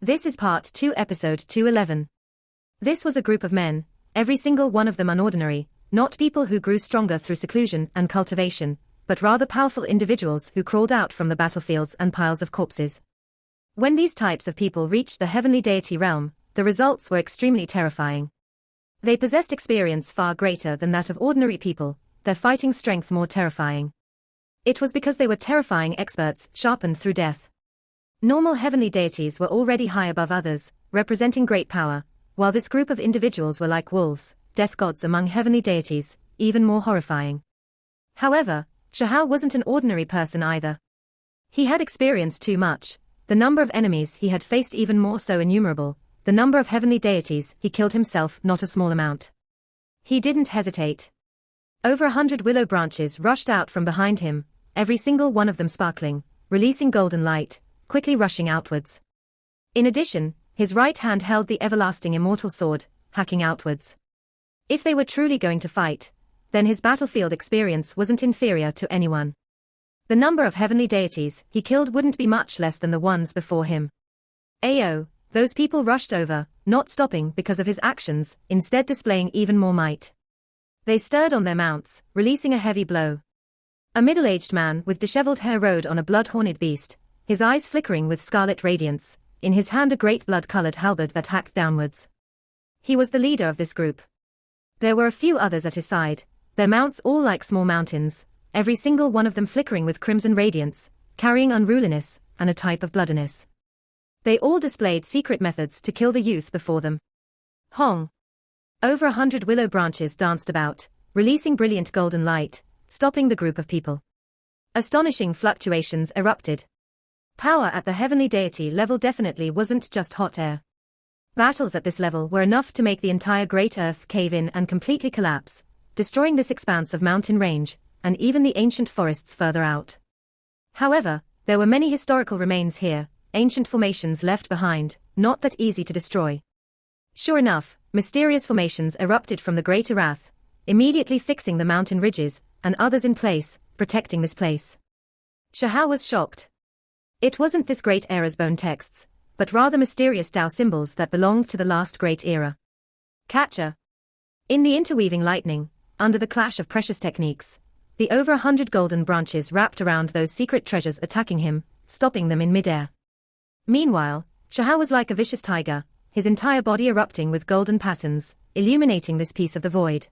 This is Part 2, Episode 211. This was a group of men, every single one of them unordinary, not people who grew stronger through seclusion and cultivation, but rather powerful individuals who crawled out from the battlefields and piles of corpses. When these types of people reached the heavenly deity realm, the results were extremely terrifying. They possessed experience far greater than that of ordinary people, their fighting strength more terrifying. It was because they were terrifying experts, sharpened through death. Normal heavenly deities were already high above others, representing great power, while this group of individuals were like wolves, death gods among heavenly deities, even more horrifying. However, Shahao wasn't an ordinary person either. He had experienced too much, the number of enemies he had faced even more so innumerable, the number of heavenly deities he killed himself not a small amount. He didn't hesitate. Over 100 willow branches rushed out from behind him, every single one of them sparkling, releasing golden light, quickly rushing outwards. In addition, his right hand held the everlasting immortal sword, hacking outwards. If they were truly going to fight, then his battlefield experience wasn't inferior to anyone. The number of heavenly deities he killed wouldn't be much less than the ones before him. Ayo, those people rushed over, not stopping because of his actions, instead displaying even more might. They stirred on their mounts, releasing a heavy blow. A middle-aged man with disheveled hair rode on a blood-horned beast, his eyes flickering with scarlet radiance, in his hand a great blood-colored halberd that hacked downwards. He was the leader of this group. There were a few others at his side, their mounts all like small mountains, every single one of them flickering with crimson radiance, carrying unruliness, and a type of bloodiness. They all displayed secret methods to kill the youth before them. Hong! Over 100 willow branches danced about, releasing brilliant golden light, stopping the group of people. Astonishing fluctuations erupted. Power at the heavenly deity level definitely wasn't just hot air. Battles at this level were enough to make the entire Great Earth cave in and completely collapse, destroying this expanse of mountain range, and even the ancient forests further out. However, there were many historical remains here, ancient formations left behind, not that easy to destroy. Sure enough, mysterious formations erupted from the Great Erath, immediately fixing the mountain ridges, and others in place, protecting this place. Shahao was shocked. It wasn't this great era's bone texts, but rather mysterious Tao symbols that belonged to the last great era. Catcher. In the interweaving lightning, under the clash of precious techniques, the over 100 golden branches wrapped around those secret treasures attacking him, stopping them in midair. Meanwhile, Shahao was like a vicious tiger, his entire body erupting with golden patterns, illuminating this piece of the void.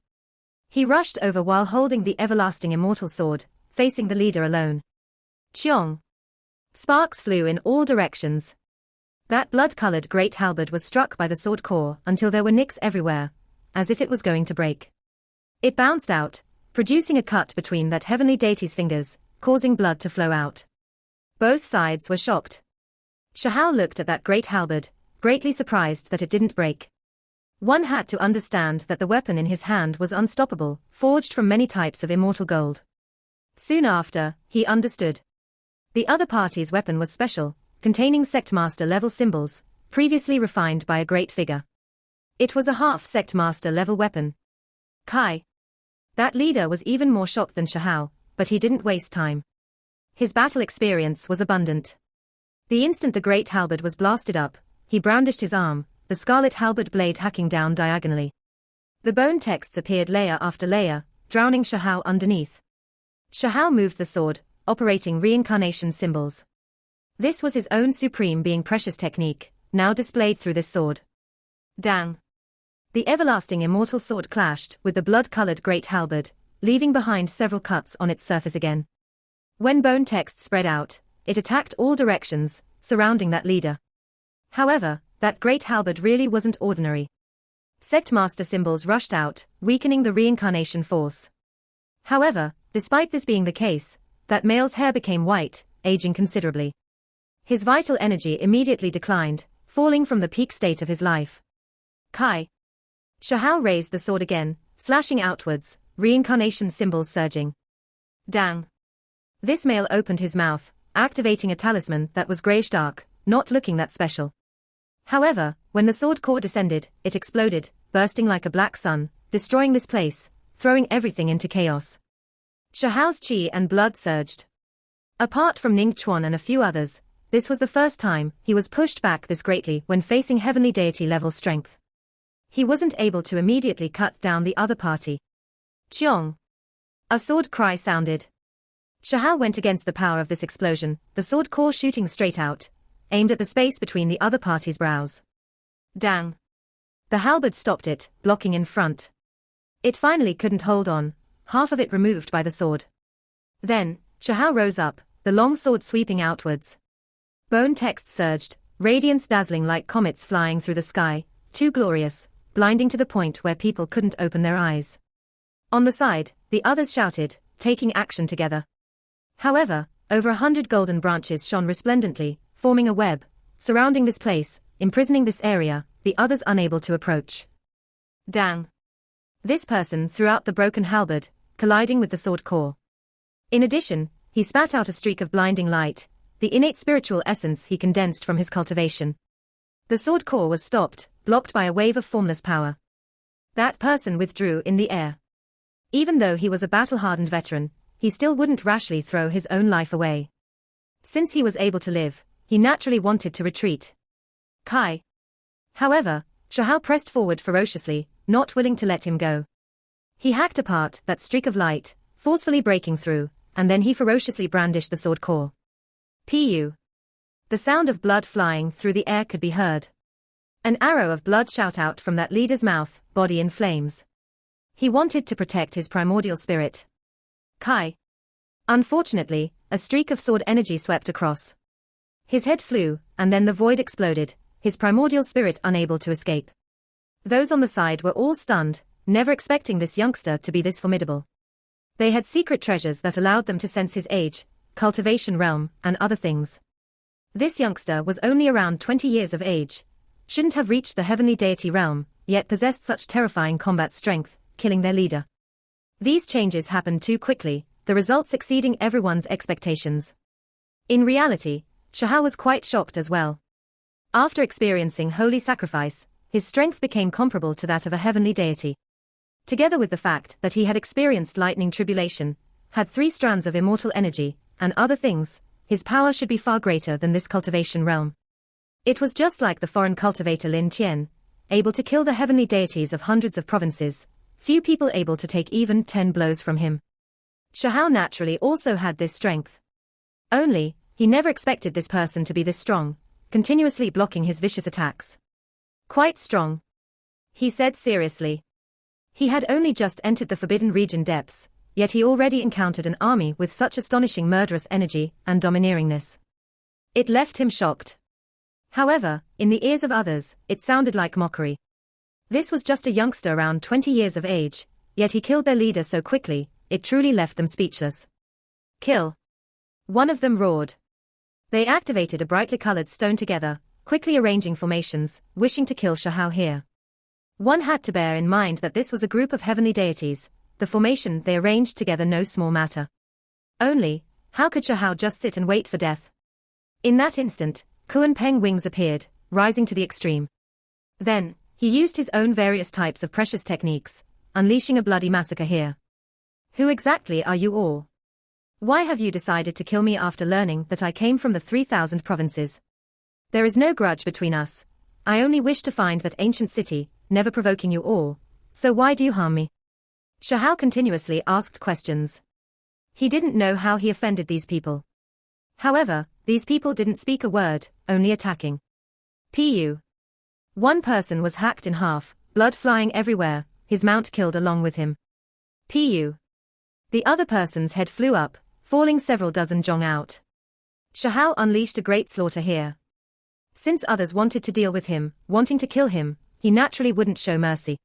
He rushed over while holding the everlasting immortal sword, facing the leader alone. Cheong! Sparks flew in all directions. That blood-colored great halberd was struck by the sword core until there were nicks everywhere, as if it was going to break. It bounced out, producing a cut between that heavenly deity's fingers, causing blood to flow out. Both sides were shocked. Shahao looked at that great halberd, greatly surprised that it didn't break. One had to understand that the weapon in his hand was unstoppable, forged from many types of immortal gold. Soon after, he understood. The other party's weapon was special, containing Sectmaster-level symbols, previously refined by a great figure. It was a half-Sectmaster-level weapon. Kai. That leader was even more shocked than Shahao, but he didn't waste time. His battle experience was abundant. The instant the great halberd was blasted up, he brandished his arm, the scarlet halberd blade hacking down diagonally. The bone texts appeared layer after layer, drowning Shahao underneath. Shahao moved the sword, operating reincarnation symbols. This was his own supreme being precious technique, now displayed through this sword. Dang! The everlasting immortal sword clashed with the blood-colored great halberd, leaving behind several cuts on its surface again. When bone text spread out, it attacked all directions, surrounding that leader. However, that great halberd really wasn't ordinary. Sectmaster symbols rushed out, weakening the reincarnation force. However, despite this being the case, that male's hair became white, aging considerably. His vital energy immediately declined, falling from the peak state of his life. Kai. Shahao raised the sword again, slashing outwards, reincarnation symbols surging. Dang. This male opened his mouth, activating a talisman that was grayish-dark, not looking that special. However, when the sword core descended, it exploded, bursting like a black sun, destroying this place, throwing everything into chaos. Shahao's chi and blood surged. Apart from Ning Chuan and a few others, this was the first time he was pushed back this greatly when facing heavenly deity-level strength. He wasn't able to immediately cut down the other party. Cheong! A sword cry sounded. Shahao went against the power of this explosion, the sword core shooting straight out, aimed at the space between the other party's brows. Dang! The halberd stopped it, blocking in front. It finally couldn't hold on, half of it removed by the sword. Then, Shahao rose up, the long sword sweeping outwards. Bone text surged, radiance dazzling like comets flying through the sky, too glorious, blinding to the point where people couldn't open their eyes. On the side, the others shouted, taking action together. However, over 100 golden branches shone resplendently, forming a web, surrounding this place, imprisoning this area, the others unable to approach. Dang! This person threw out the broken halberd, colliding with the sword core. In addition, he spat out a streak of blinding light, the innate spiritual essence he condensed from his cultivation. The sword core was stopped, blocked by a wave of formless power. That person withdrew in the air. Even though he was a battle-hardened veteran, he still wouldn't rashly throw his own life away. Since he was able to live, he naturally wanted to retreat. Kai. However, Shahao pressed forward ferociously, not willing to let him go. He hacked apart that streak of light, forcefully breaking through, and then he ferociously brandished the sword core. Pu. The sound of blood flying through the air could be heard. An arrow of blood shot out from that leader's mouth, body in flames. He wanted to protect his primordial spirit. Kai. Unfortunately, a streak of sword energy swept across. His head flew, and then the void exploded, his primordial spirit unable to escape. Those on the side were all stunned, never expecting this youngster to be this formidable. They had secret treasures that allowed them to sense his age, cultivation realm, and other things. This youngster was only around 20 years of age, shouldn't have reached the heavenly deity realm, yet possessed such terrifying combat strength, killing their leader. These changes happened too quickly, the results exceeding everyone's expectations. In reality, Shahao was quite shocked as well. After experiencing holy sacrifice, his strength became comparable to that of a heavenly deity. Together with the fact that he had experienced lightning tribulation, had 3 strands of immortal energy, and other things, his power should be far greater than this cultivation realm. It was just like the foreign cultivator Lin Qian, able to kill the heavenly deities of hundreds of provinces, few people able to take even 10 blows from him. Shahao naturally also had this strength. Only, he never expected this person to be this strong, continuously blocking his vicious attacks. Quite strong, he said seriously. He had only just entered the Forbidden Region depths, yet he already encountered an army with such astonishing murderous energy and domineeringness. It left him shocked. However, in the ears of others, it sounded like mockery. This was just a youngster around 20 years of age, yet he killed their leader so quickly, it truly left them speechless. Kill! One of them roared. They activated a brightly colored stone together, quickly arranging formations, wishing to kill Shahao here. One had to bear in mind that this was a group of heavenly deities, the formation they arranged together no small matter. Only, how could Shahao just sit and wait for death? In that instant, Kuan Peng wings appeared, rising to the extreme. Then, he used his own various types of precious techniques, unleashing a bloody massacre here. Who exactly are you all? Why have you decided to kill me after learning that I came from the 3,000 provinces? There is no grudge between us. I only wish to find that ancient city, never provoking you all, so why do you harm me? Shahao continuously asked questions. He didn't know how he offended these people. However, these people didn't speak a word, only attacking. Pu. One person was hacked in half, blood flying everywhere, his mount killed along with him. Pu. The other person's head flew up, falling several dozen zhong out. Shahao unleashed a great slaughter here. Since others wanted to deal with him, wanting to kill him, he naturally wouldn't show mercy.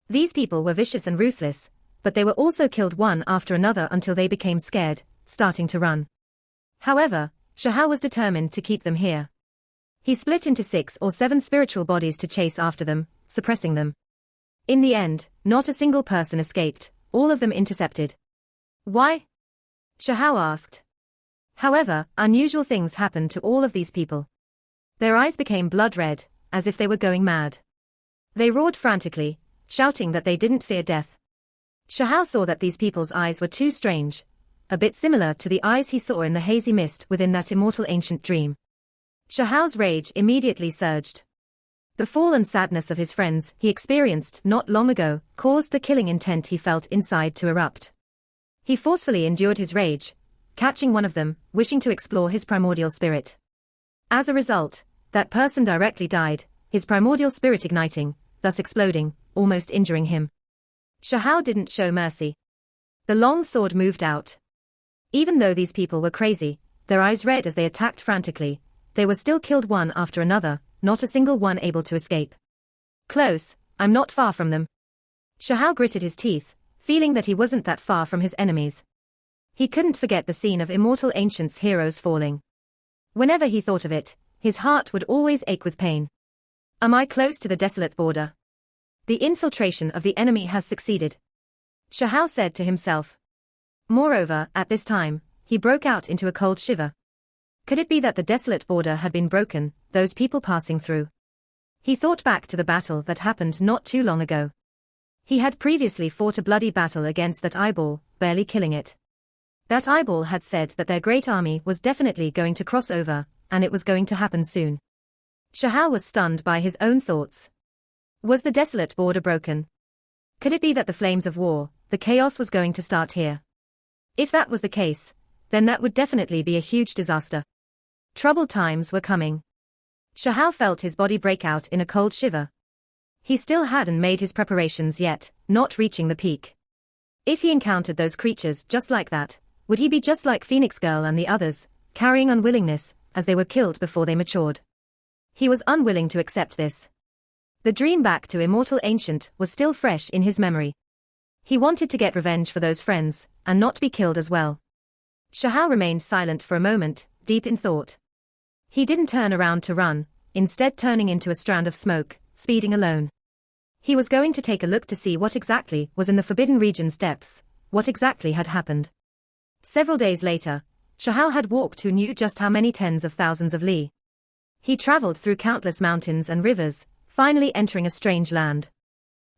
These people were vicious and ruthless, but they were also killed one after another until they became scared, starting to run. However, Shahao was determined to keep them here. He split into 6 or 7 spiritual bodies to chase after them, suppressing them. In the end, not a single person escaped, all of them intercepted. Why? Shahao asked. However, unusual things happened to all of these people. Their eyes became blood red, as if they were going mad. They roared frantically, shouting that they didn't fear death. Shahao saw that these people's eyes were too strange, a bit similar to the eyes he saw in the hazy mist within that immortal ancient dream. Shahao's rage immediately surged. The fall and sadness of his friends he experienced not long ago caused the killing intent he felt inside to erupt. He forcefully endured his rage, catching one of them, wishing to explore his primordial spirit. As a result, that person directly died, his primordial spirit igniting, thus exploding, almost injuring him. Shahao didn't show mercy. The long sword moved out. Even though these people were crazy, their eyes red as they attacked frantically, they were still killed one after another, not a single one able to escape. Close, I'm not far from them. Shahao gritted his teeth, feeling that he wasn't that far from his enemies. He couldn't forget the scene of immortal ancients' heroes falling. Whenever he thought of it, his heart would always ache with pain. Am I close to the desolate border? The infiltration of the enemy has succeeded, Shahao said to himself. Moreover, at this time, he broke out into a cold shiver. Could it be that the desolate border had been broken, those people passing through? He thought back to the battle that happened not too long ago. He had previously fought a bloody battle against that eyeball, barely killing it. That eyeball had said that their great army was definitely going to cross over, and it was going to happen soon. Shahao was stunned by his own thoughts. Was the desolate border broken? Could it be that the flames of war, the chaos was going to start here? If that was the case, then that would definitely be a huge disaster. Troubled times were coming. Shahao felt his body break out in a cold shiver. He still hadn't made his preparations yet, not reaching the peak. If he encountered those creatures just like that, would he be just like Phoenix Girl and the others, carrying unwillingness, as they were killed before they matured? He was unwilling to accept this. The dream back to immortal ancient was still fresh in his memory. He wanted to get revenge for those friends, and not be killed as well. Shahao remained silent for a moment, deep in thought. He didn't turn around to run, instead turning into a strand of smoke, speeding alone. He was going to take a look to see what exactly was in the Forbidden Region's depths, what exactly had happened. Several days later, Shahao had walked who knew just how many tens of thousands of li. He traveled through countless mountains and rivers, finally entering a strange land.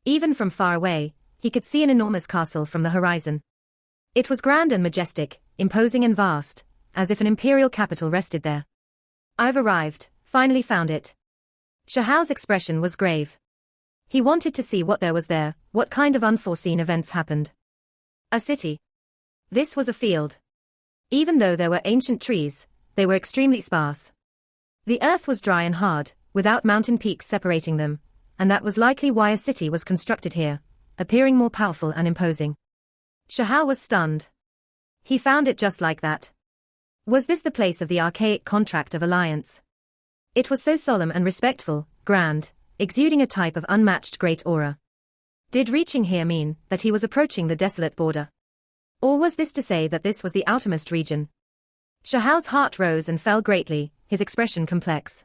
Even from far away, he could see an enormous castle from the horizon. It was grand and majestic, imposing and vast, as if an imperial capital rested there. I've arrived, finally found it. Shahao's expression was grave. He wanted to see what there was there, what kind of unforeseen events happened. A city. This was a field. Even though there were ancient trees, they were extremely sparse. The earth was dry and hard, without mountain peaks separating them, and that was likely why a city was constructed here, appearing more powerful and imposing. Shahao was stunned. He found it just like that. Was this the place of the archaic contract of alliance? It was so solemn and respectful, grand, exuding a type of unmatched great aura. Did reaching here mean that he was approaching the desolate border? Or was this to say that this was the outermost region? Shahao's heart rose and fell greatly, his expression complex.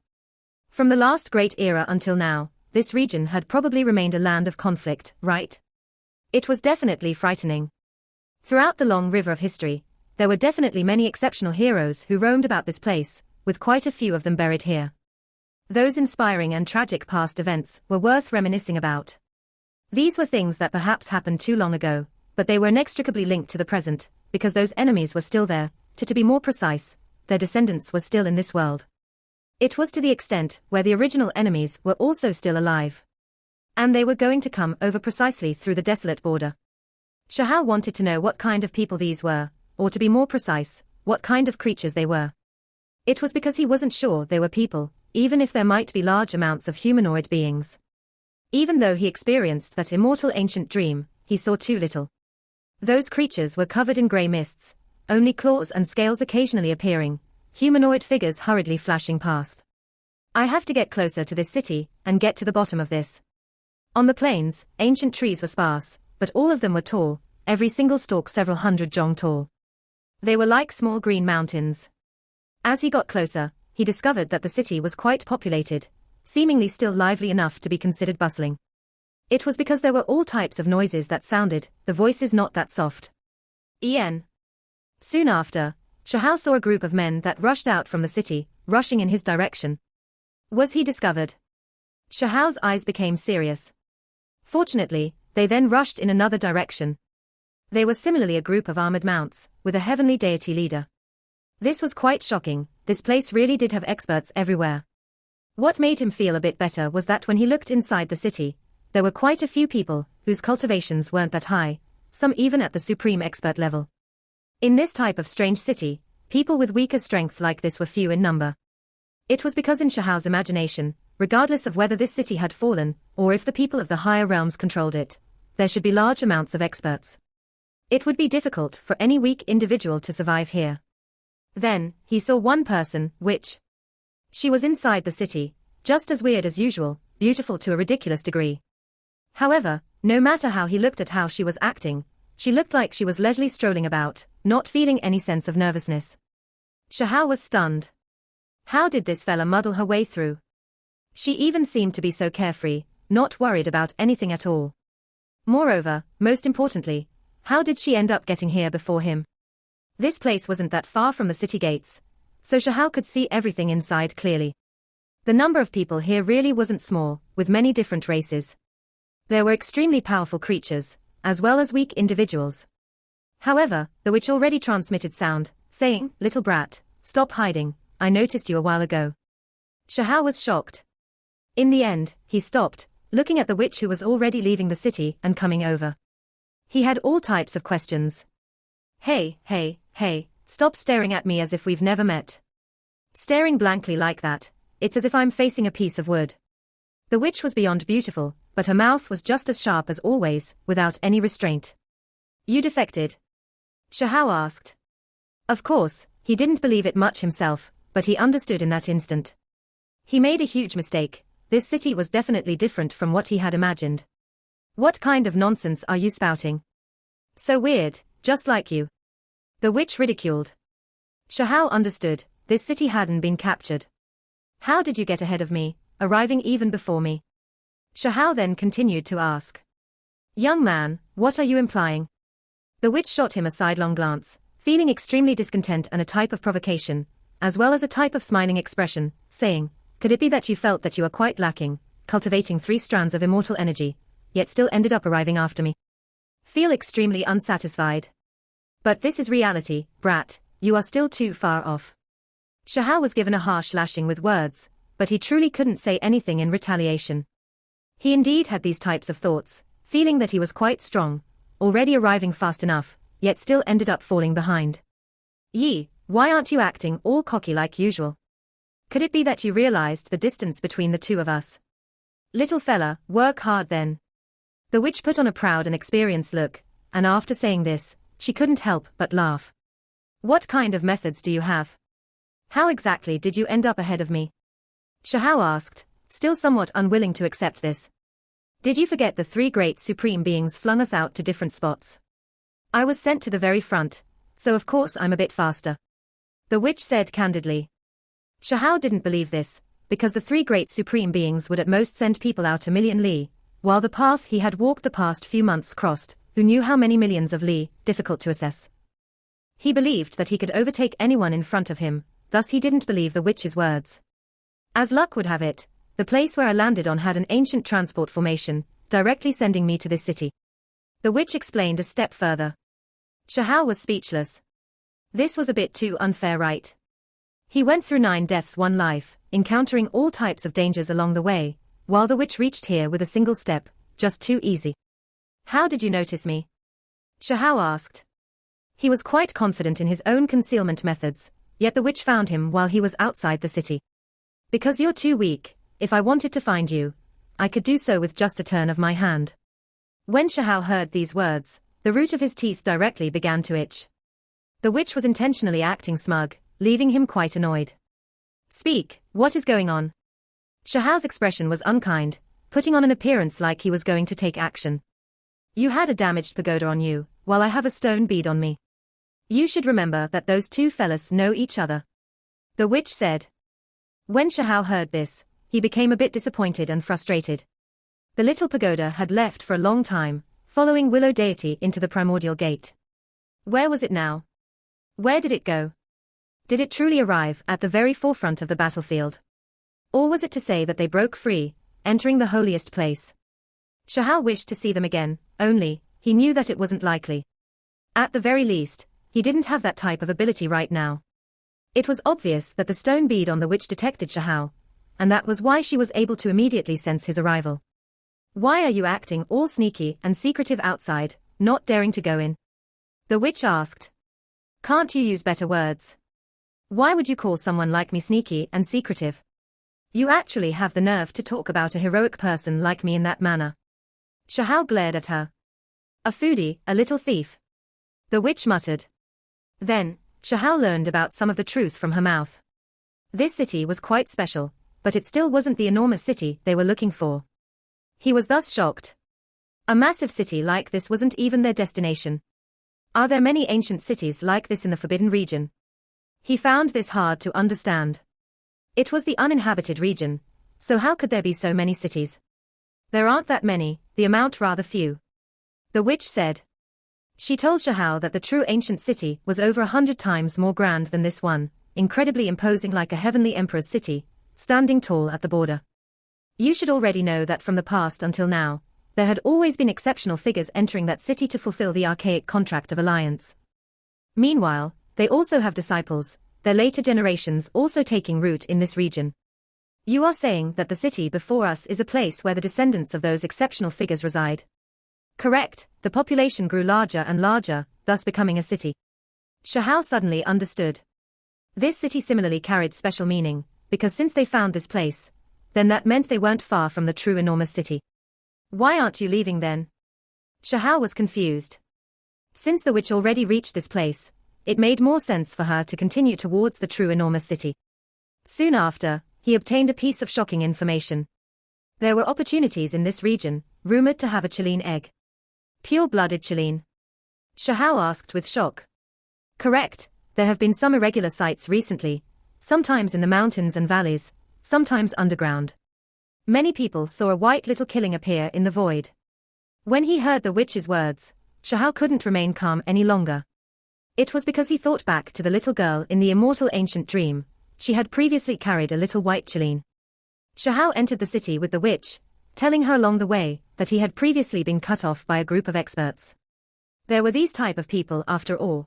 From the last great era until now, this region had probably remained a land of conflict, right? It was definitely frightening. Throughout the long river of history, there were definitely many exceptional heroes who roamed about this place, with quite a few of them buried here. Those inspiring and tragic past events were worth reminiscing about. These were things that perhaps happened too long ago, but they were inextricably linked to the present, because those enemies were still there, to be more precise, their descendants were still in this world. It was to the extent where the original enemies were also still alive. And they were going to come over precisely through the desolate border. Shahao wanted to know what kind of people these were, or to be more precise, what kind of creatures they were. It was because he wasn't sure they were people, even if there might be large amounts of humanoid beings. Even though he experienced that immortal ancient dream, he saw too little. Those creatures were covered in grey mists, only claws and scales occasionally appearing, humanoid figures hurriedly flashing past. I have to get closer to this city, and get to the bottom of this. On the plains, ancient trees were sparse, but all of them were tall, every single stalk several hundred jong tall. They were like small green mountains. As he got closer, he discovered that the city was quite populated, seemingly still lively enough to be considered bustling. It was because there were all types of noises that sounded, the voices not that soft. En. Soon after, Shahao saw a group of men that rushed out from the city, rushing in his direction. Was he discovered? Shahao's eyes became serious. Fortunately, they then rushed in another direction. They were similarly a group of armored mounts, with a heavenly deity leader. This was quite shocking. This place really did have experts everywhere. What made him feel a bit better was that when he looked inside the city, there were quite a few people whose cultivations weren't that high, some even at the supreme expert level. In this type of strange city, people with weaker strength like this were few in number. It was because in Shahao's imagination, regardless of whether this city had fallen, or if the people of the higher realms controlled it, there should be large amounts of experts. It would be difficult for any weak individual to survive here. Then, he saw one person, which. She was inside the city, just as weird as usual, beautiful to a ridiculous degree. However, no matter how he looked at how she was acting, she looked like she was leisurely strolling about, not feeling any sense of nervousness. Shahao was stunned. How did this fella muddle her way through? She even seemed to be so carefree, not worried about anything at all. Moreover, most importantly, how did she end up getting here before him? This place wasn't that far from the city gates, so Shahao could see everything inside clearly. The number of people here really wasn't small, with many different races. There were extremely powerful creatures, as well as weak individuals. However, the witch already transmitted sound, saying, "Little brat, stop hiding, I noticed you a while ago." Shahao was shocked. In the end, he stopped, looking at the witch who was already leaving the city and coming over. He had all types of questions. Hey, stop staring at me as if we've never met. Staring blankly like that, it's as if I'm facing a piece of wood. The witch was beyond beautiful, but her mouth was just as sharp as always, without any restraint. You defected? Shahao asked. Of course, he didn't believe it much himself, but he understood in that instant. He made a huge mistake. This city was definitely different from what he had imagined. What kind of nonsense are you spouting? So weird, just like you. The witch ridiculed. Shahao understood, this city hadn't been captured. How did you get ahead of me, arriving even before me? Shahao then continued to ask. Young man, what are you implying? The witch shot him a sidelong glance, feeling extremely discontent and a type of provocation, as well as a type of smiling expression, saying, could it be that you felt that you were quite lacking, cultivating 3 strands of immortal energy, yet still ended up arriving after me? Feel extremely unsatisfied. But this is reality, brat, you are still too far off. Shahao was given a harsh lashing with words, but he truly couldn't say anything in retaliation. He indeed had these types of thoughts, feeling that he was quite strong, already arriving fast enough, yet still ended up falling behind. Yi, why aren't you acting all cocky like usual? Could it be that you realized the distance between the two of us? Little fella, work hard then. The witch put on a proud and experienced look, and after saying this, she couldn't help but laugh. What kind of methods do you have? How exactly did you end up ahead of me? Shahao asked, still somewhat unwilling to accept this. Did you forget the 3 great supreme beings flung us out to different spots? I was sent to the very front, so of course I'm a bit faster. The witch said candidly. Shahao didn't believe this, because the 3 great supreme beings would at most send people out a million li, while the path he had walked the past few months crossed, who knew how many millions of li, difficult to assess. He believed that he could overtake anyone in front of him, thus he didn't believe the witch's words. As luck would have it, the place where I landed on had an ancient transport formation, directly sending me to this city. The witch explained a step further. Shahao was speechless. This was a bit too unfair, right? He went through 9 deaths 1 life, encountering all types of dangers along the way, while the witch reached here with a single step, just too easy. How did you notice me? Shahao asked. He was quite confident in his own concealment methods, yet the witch found him while he was outside the city. Because you're too weak, if I wanted to find you, I could do so with just a turn of my hand. When Shahao heard these words, the root of his teeth directly began to itch. The witch was intentionally acting smug, leaving him quite annoyed. Speak, what is going on? Shahao's expression was unkind, putting on an appearance like he was going to take action. You had a damaged pagoda on you, while I have a stone bead on me. You should remember that those 2 fellas know each other. The witch said. When Shahao heard this, he became a bit disappointed and frustrated. The little pagoda had left for a long time, following Willow deity into the primordial gate. Where was it now? Where did it go? Did it truly arrive at the very forefront of the battlefield? Or was it to say that they broke free, entering the holiest place? Shahao wished to see them again, only, he knew that it wasn't likely. At the very least, he didn't have that type of ability right now. It was obvious that the stone bead on the witch detected Shahao, and that was why she was able to immediately sense his arrival. "Why are you acting all sneaky and secretive outside, not daring to go in?" the witch asked. "Can't you use better words? Why would you call someone like me sneaky and secretive? You actually have the nerve to talk about a heroic person like me in that manner." Shahao glared at her. "A foodie, a little thief," the witch muttered. Then, Shahao learned about some of the truth from her mouth. This city was quite special, but it still wasn't the enormous city they were looking for. He was thus shocked. A massive city like this wasn't even their destination. Are there many ancient cities like this in the Forbidden Region? He found this hard to understand. It was the uninhabited region, so how could there be so many cities? "There aren't that many, the amount rather few," the witch said. She told Shahao that the true ancient city was over 100 times more grand than this one, incredibly imposing like a heavenly emperor's city, standing tall at the border. You should already know that from the past until now, there had always been exceptional figures entering that city to fulfill the archaic contract of alliance. Meanwhile, they also have disciples, their later generations also taking root in this region. You are saying that the city before us is a place where the descendants of those exceptional figures reside? Correct, the population grew larger and larger, thus becoming a city. Shahao suddenly understood. This city similarly carried special meaning, because since they found this place, then that meant they weren't far from the true enormous city. "Why aren't you leaving then?" Shahao was confused. Since the witch already reached this place, it made more sense for her to continue towards the true enormous city. Soon after, he obtained a piece of shocking information. There were opportunities in this region, rumored to have a Chilean egg. Pure-blooded Chilean? Shahao asked with shock. Correct, there have been some irregular sites recently, sometimes in the mountains and valleys, sometimes underground. Many people saw a white little killing appear in the void. When he heard the witch's words, Shahao couldn't remain calm any longer. It was because he thought back to the little girl in the immortal ancient dream. She had previously carried a little white Chilean. Shahao entered the city with the witch, telling her along the way that he had previously been cut off by a group of experts. There were these type of people after all.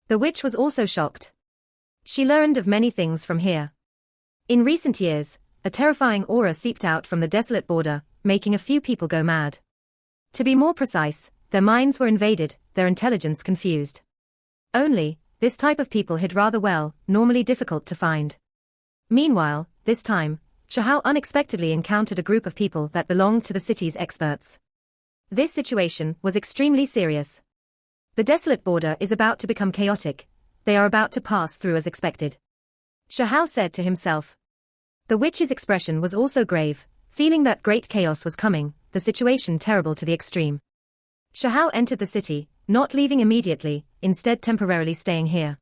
The witch was also shocked. She learned of many things from here. In recent years, a terrifying aura seeped out from the desolate border, making a few people go mad. To be more precise, their minds were invaded, their intelligence confused. Only, this type of people hid rather well, normally difficult to find. Meanwhile, this time, Shahao unexpectedly encountered a group of people that belonged to the city's experts. This situation was extremely serious. The desolate border is about to become chaotic, they are about to pass through as expected. Shahao said to himself. The witch's expression was also grave, feeling that great chaos was coming, the situation terrible to the extreme. Shahao entered the city, not leaving immediately, instead temporarily staying here.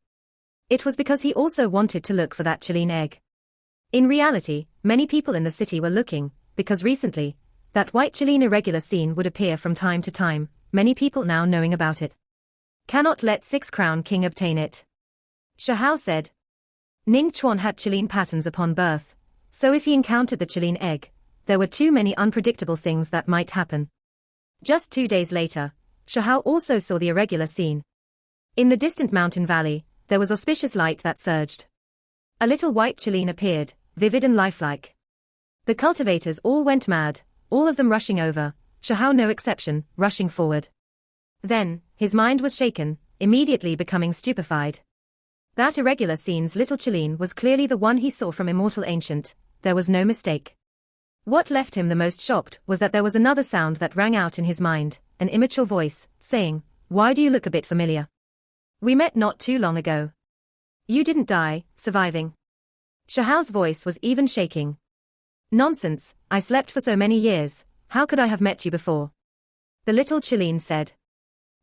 It was because he also wanted to look for that Chilean egg. In reality, many people in the city were looking, because recently, that white Chilean irregular scene would appear from time to time, many people now knowing about it. Cannot let 6-crown king obtain it. Shahao said. Ning Chuan had Chilean patterns upon birth, so if he encountered the Chilean egg, there were too many unpredictable things that might happen. Just 2 days later, Shahao also saw the irregular scene. In the distant mountain valley, there was auspicious light that surged. A little white Chilean appeared, vivid and lifelike. The cultivators all went mad, all of them rushing over, Shahao no exception, rushing forward. Then, his mind was shaken, immediately becoming stupefied. That irregular scene's little Chilean was clearly the one he saw from Immortal Ancient, there was no mistake. What left him the most shocked was that there was another sound that rang out in his mind, an immature voice, saying, "Why do you look a bit familiar? We met not too long ago. You didn't die, surviving." Shahao's voice was even shaking. "Nonsense, I slept for so many years, how could I have met you before?" The little Chilean said.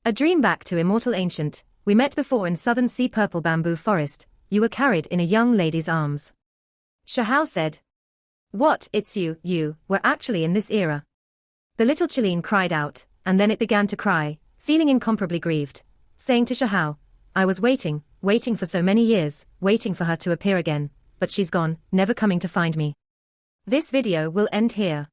"A dream back to Immortal Ancient, we met before in southern sea purple bamboo forest, you were carried in a young lady's arms." Shahao said. "What, it's you were actually in this era." The little Chilean cried out, and then it began to cry, feeling incomparably grieved, saying to Shahao, "I was waiting for so many years, waiting for her to appear again, but she's gone, never coming to find me." This video will end here.